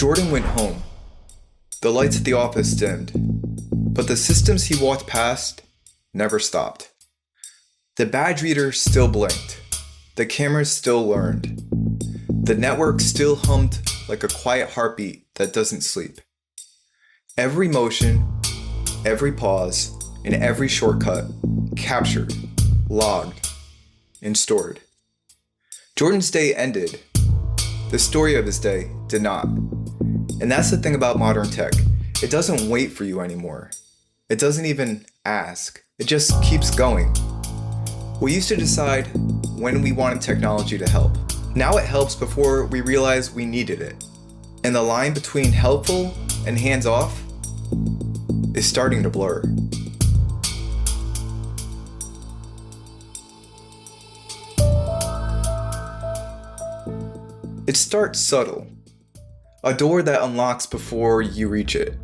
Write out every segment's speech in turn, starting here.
Jordan went home. The lights at the office dimmed, but the systems he walked past never stopped. The badge reader still blinked. The cameras still learned. The network still hummed like a quiet heartbeat that doesn't sleep. Every motion, every pause, and every shortcut captured, logged, and stored. Jordan's day ended. The story of his day did not. And that's the thing about modern tech. It doesn't wait for you anymore. It doesn't even ask. It just keeps going. We used to decide when we wanted technology to help. Now it helps before we realize we needed it. And the line between helpful and hands-off is starting to blur. It starts subtle. A door that unlocks before you reach it.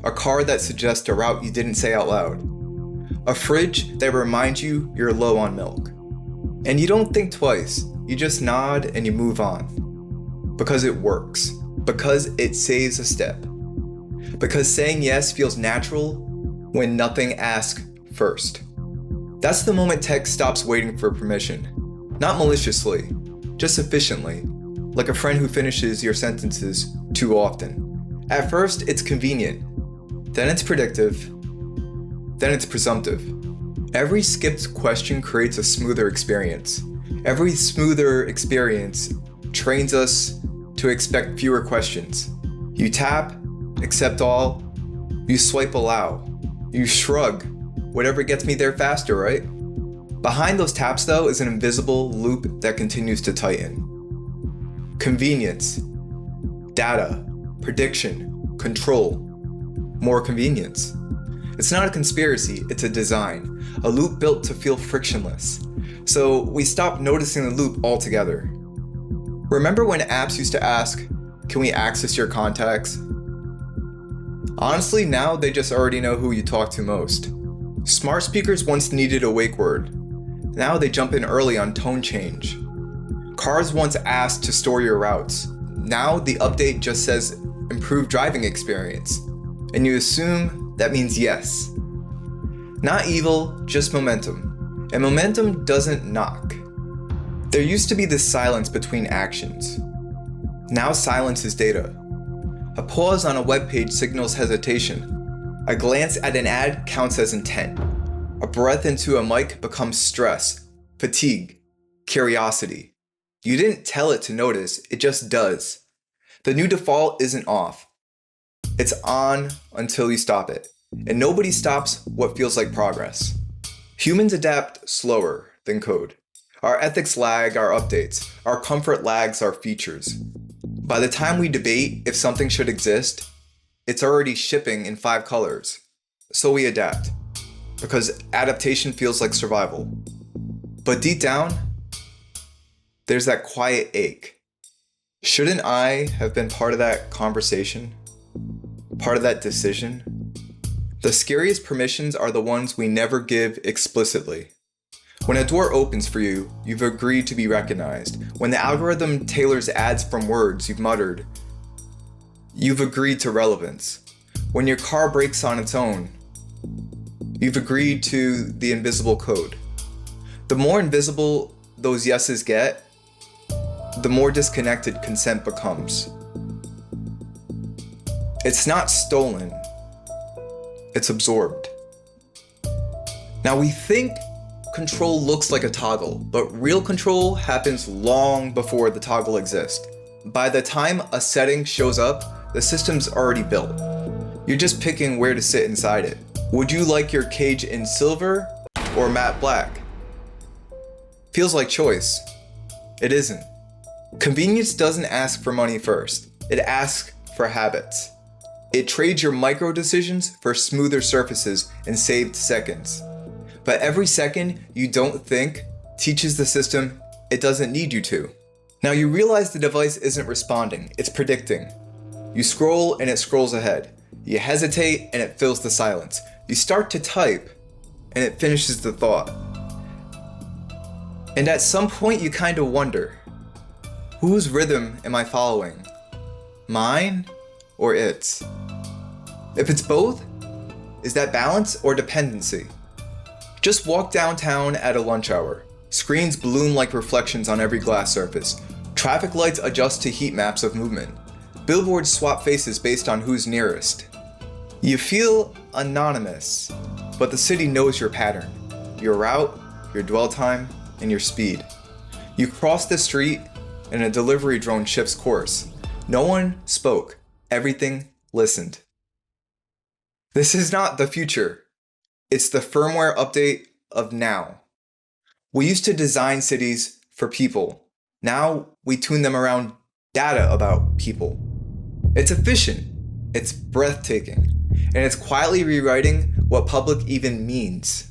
A car that suggests a route you didn't say out loud. A fridge that reminds you you're low on milk. And you don't think twice, you just nod and you move on. Because it works. Because it saves a step. Because saying yes feels natural when nothing asks first. That's the moment tech stops waiting for permission. Not maliciously, just efficiently. Like a friend who finishes your sentences too often. At first, it's convenient. Then it's predictive. Then it's presumptive. Every skipped question creates a smoother experience. Every smoother experience trains us to expect fewer questions. You tap, accept all. You swipe allow. You shrug. Whatever gets me there faster, right? Behind those taps, though, is an invisible loop that continues to tighten. Convenience, data, prediction, control, more convenience. It's not a conspiracy, it's a design, a loop built to feel frictionless. So we stop noticing the loop altogether. Remember when apps used to ask, can we access your contacts? Honestly, now they just already know who you talk to most. Smart speakers once needed a wake word. Now they jump in early on tone change. Cars once asked to store your routes. Now the update just says improved driving experience. And you assume that means yes. Not evil, just momentum. And momentum doesn't knock. There used to be this silence between actions. Now silence is data. A pause on a web page signals hesitation. A glance at an ad counts as intent. A breath into a mic becomes stress, fatigue, curiosity. You didn't tell it to notice, it just does. The new default isn't off. It's on until you stop it. And nobody stops what feels like progress. Humans adapt slower than code. Our ethics lag our updates. Our comfort lags our features. By the time we debate if something should exist, it's already shipping in 5 colors. So we adapt. Because adaptation feels like survival. But deep down, there's that quiet ache. Shouldn't I have been part of that conversation? Part of that decision? The scariest permissions are the ones we never give explicitly. When a door opens for you, you've agreed to be recognized. When the algorithm tailors ads from words you've muttered, you've agreed to relevance. When your car brakes on its own, you've agreed to the invisible code. The more invisible those yeses get, the more disconnected consent becomes. It's not stolen, it's absorbed. Now we think control looks like a toggle, but real control happens long before the toggle exists. By the time a setting shows up, the system's already built. You're just picking where to sit inside it. Would you like your cage in silver or matte black? Feels like choice. It isn't. Convenience doesn't ask for money first. It asks for habits. It trades your micro decisions for smoother surfaces and saved seconds. But every second you don't think teaches the system it doesn't need you to. Now you realize the device isn't responding, it's predicting. You scroll and it scrolls ahead. You hesitate and it fills the silence. You start to type and it finishes the thought. And at some point you kind of wonder, whose rhythm am I following? Mine or its? If it's both, is that balance or dependency? Just walk downtown at a lunch hour. Screens bloom like reflections on every glass surface. Traffic lights adjust to heat maps of movement. Billboards swap faces based on who's nearest. You feel anonymous, but the city knows your pattern, your route, your dwell time, and your speed. You cross the street and a delivery drone shifts course. No one spoke. Everything listened. This is not the future. It's the firmware update of now. We used to design cities for people. Now we tune them around data about people. It's efficient, it's breathtaking, and it's quietly rewriting what public even means.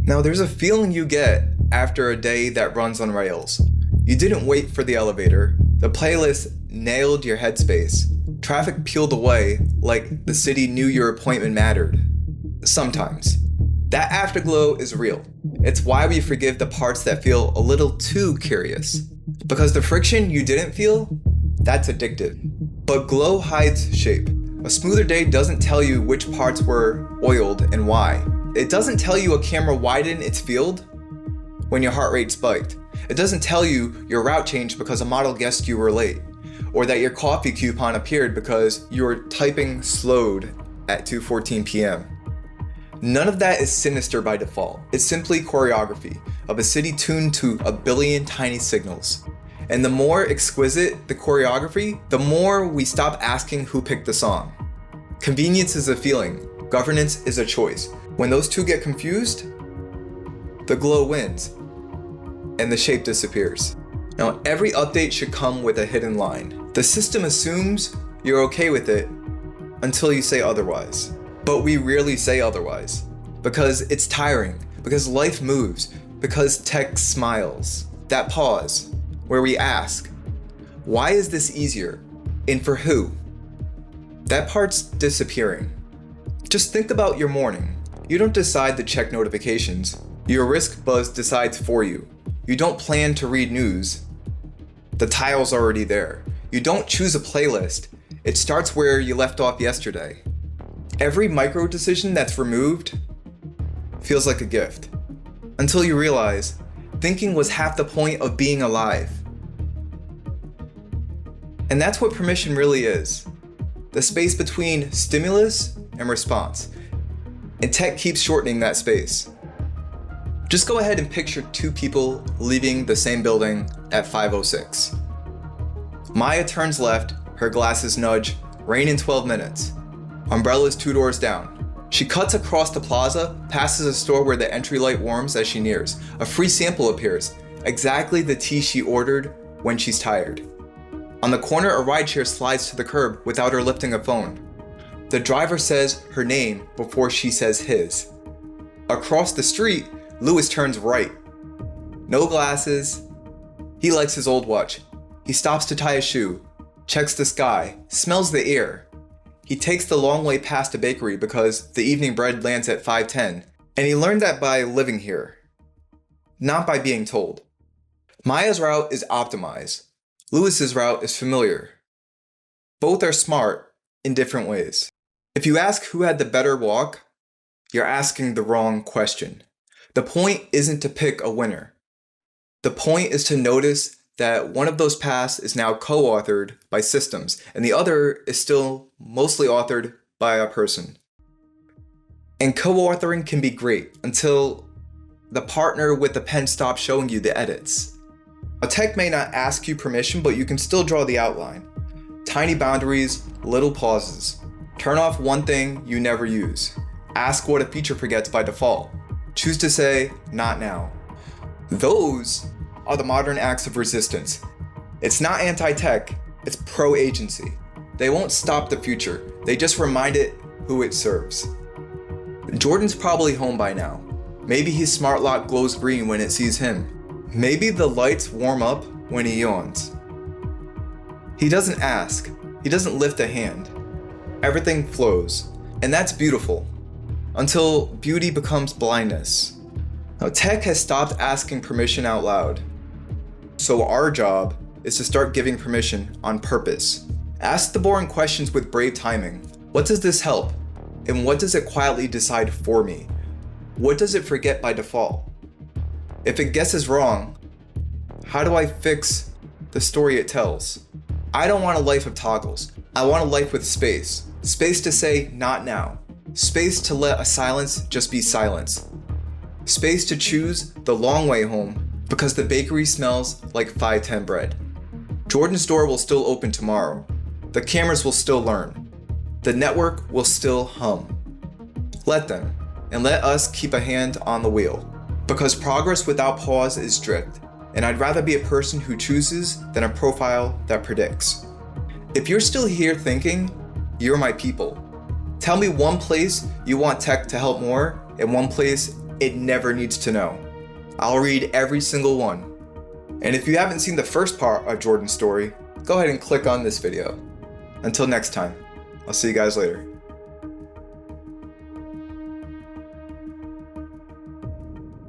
Now there's a feeling you get after a day that runs on rails. You didn't wait for the elevator. The playlist nailed your headspace. Traffic peeled away like the city knew your appointment mattered. Sometimes. That afterglow is real. It's why we forgive the parts that feel a little too curious. Because the friction you didn't feel, that's addictive. But glow hides shape. A smoother day doesn't tell you which parts were oiled and why. It doesn't tell you a camera widened its field when your heart rate spiked. It doesn't tell you your route changed because a model guessed you were late, or that your coffee coupon appeared because you were typing slowed at 2:14 p.m. None of that is sinister by default. It's simply choreography of a city tuned to a billion tiny signals. And the more exquisite the choreography, the more we stop asking who picked the song. Convenience is a feeling, governance is a choice. When those two get confused, the glow wins and the shape disappears. Now, every update should come with a hidden line. The system assumes you're okay with it until you say otherwise. But we rarely say otherwise because it's tiring, because life moves, because tech smiles. That pause where we ask, why is this easier and for who? That part's disappearing. Just think about your morning. You don't decide to check notifications. Your risk buzz decides for you. You don't plan to read news. The tile's already there. You don't choose a playlist. It starts where you left off yesterday. Every micro decision that's removed feels like a gift. Until you realize thinking was half the point of being alive. And that's what permission really is. The space between stimulus and response. And tech keeps shortening that space. Just go ahead and picture two people leaving the same building at 5:06. Maya turns left, her glasses nudge, rain in 12 minutes. Umbrella's 2 doors down. She cuts across the plaza, passes a store where the entry light warms as she nears. A free sample appears, exactly the tea she ordered when she's tired. On the corner, a rideshare slides to the curb without her lifting a phone. The driver says her name before she says his. Across the street, Lewis turns right. No glasses. He likes his old watch. He stops to tie a shoe, checks the sky, smells the air. He takes the long way past a bakery because the evening bread lands at 5:10, and he learned that by living here, not by being told. Maya's route is optimized. Lewis's route is familiar. Both are smart in different ways. If you ask who had the better walk, you're asking the wrong question. The point isn't to pick a winner. The point is to notice that one of those paths is now co-authored by systems, and the other is still mostly authored by a person. And co-authoring can be great until the partner with the pen stops showing you the edits. A tech may not ask you permission, but you can still draw the outline. Tiny boundaries, little pauses. Turn off one thing you never use. Ask what a feature forgets by default. Choose to say, not now. Those are the modern acts of resistance. It's not anti-tech, it's pro-agency. They won't stop the future, they just remind it who it serves. Jordan's probably home by now. Maybe his smart lock glows green when it sees him. Maybe the lights warm up when he yawns. He doesn't ask, he doesn't lift a hand. Everything flows, and that's beautiful. Until beauty becomes blindness. Now, tech has stopped asking permission out loud. So our job is to start giving permission on purpose. Ask the boring questions with brave timing. What does this help? And what does it quietly decide for me? What does it forget by default? If it guesses wrong, how do I fix the story it tells? I don't want a life of toggles. I want a life with space. Space to say, not now. Space to let a silence just be silence. Space to choose the long way home because the bakery smells like 510 bread. Jordan's door will still open tomorrow. The cameras will still learn. The network will still hum. Let them, and let us keep a hand on the wheel. Because progress without pause is drift, and I'd rather be a person who chooses than a profile that predicts. If you're still here thinking, you're my people. Tell me one place you want tech to help more, and one place it never needs to know. I'll read every single one. And if you haven't seen the first part of Jordan's story, go ahead and click on this video. Until next time, I'll see you guys later.